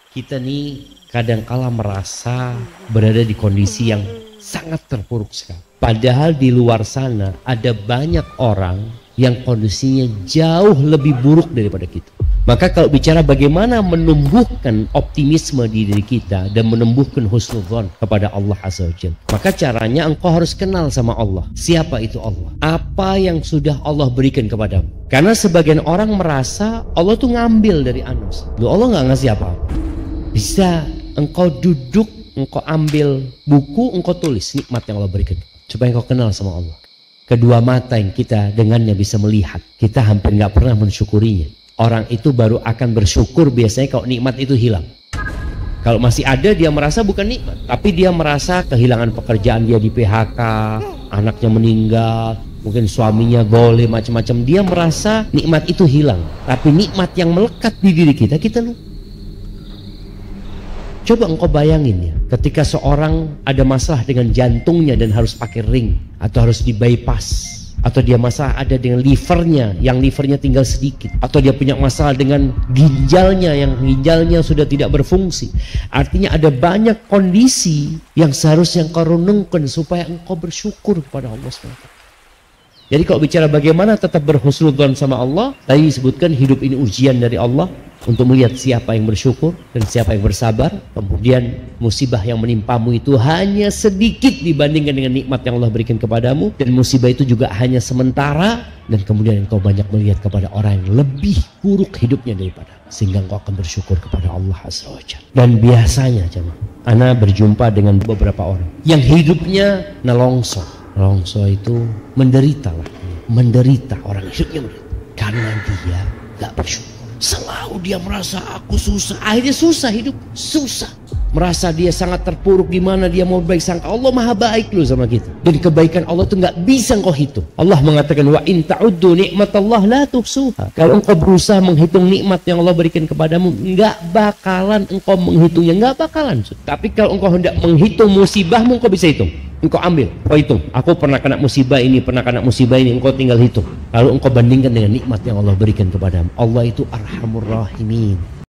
Kita nih kadangkala merasa berada di kondisi yang sangat terpuruk sekali. Padahal di luar sana ada banyak orang yang kondisinya jauh lebih buruk daripada kita. Maka kalau bicara bagaimana menumbuhkan optimisme di diri kita dan menumbuhkan husnudzon kepada Allah Azza wa Jalla, maka caranya engkau harus kenal sama Allah. Siapa itu Allah? Apa yang sudah Allah berikan kepadamu? Karena sebagian orang merasa Allah tuh ngambil dari anus. Loh, Allah nggak ngasih apa-apa. Bisa engkau duduk, engkau ambil buku, engkau tulis nikmat yang Allah berikan supaya engkau kenal sama Allah. Kedua mata yang kita dengannya bisa melihat, kita hampir nggak pernah mensyukurinya. Orang itu baru akan bersyukur biasanya kalau nikmat itu hilang. Kalau masih ada dia merasa bukan nikmat, tapi dia merasa kehilangan pekerjaan, dia di PHK, anaknya meninggal, mungkin suaminya boleh macam-macam, dia merasa nikmat itu hilang. Tapi nikmat yang melekat di diri kita, kita lupa. Coba engkau bayangin ya, ketika seorang ada masalah dengan jantungnya dan harus pakai ring, atau harus di bypass, atau dia masalah ada dengan livernya, yang livernya tinggal sedikit, atau dia punya masalah dengan ginjalnya, yang ginjalnya sudah tidak berfungsi. Artinya ada banyak kondisi yang seharusnya engkau renungkan supaya engkau bersyukur kepada Allah SWT. Jadi kalau bicara bagaimana tetap berhusnudzon sama Allah, tadi disebutkan hidup ini ujian dari Allah untuk melihat siapa yang bersyukur dan siapa yang bersabar. Kemudian musibah yang menimpamu itu hanya sedikit dibandingkan dengan nikmat yang Allah berikan kepadamu, dan musibah itu juga hanya sementara, dan kemudian engkau banyak melihat kepada orang yang lebih buruk hidupnya daripada, sehingga engkau akan bersyukur kepada Allah Azza wa Jalla. Dan biasanya jemaah, ana berjumpa dengan beberapa orang yang hidupnya nelongso. Nelongso itu menderita lah, menderita, orang hidupnya menderita karena dia gak bersyukur. Selalu dia merasa aku susah, akhirnya susah hidup, susah. Merasa dia sangat terpuruk, gimana dia mau baik sangka. Allah maha baik loh sama kita, dan kebaikan Allah itu nggak bisa engkau hitung. Allah mengatakan wa in ta'uddu nikmatallah la tuhsuha. Kalau engkau berusaha menghitung nikmat yang Allah berikan kepadamu, nggak bakalan engkau menghitungnya, nggak bakalan. Tapi kalau engkau hendak menghitung musibahmu, engkau bisa hitung. Engkau ambil, engkau hitung, aku pernah kena musibah ini, pernah kena musibah ini, engkau tinggal hitung. Lalu engkau bandingkan dengan nikmat yang Allah berikan kepadamu. Allah itu Arhamur Rahimin.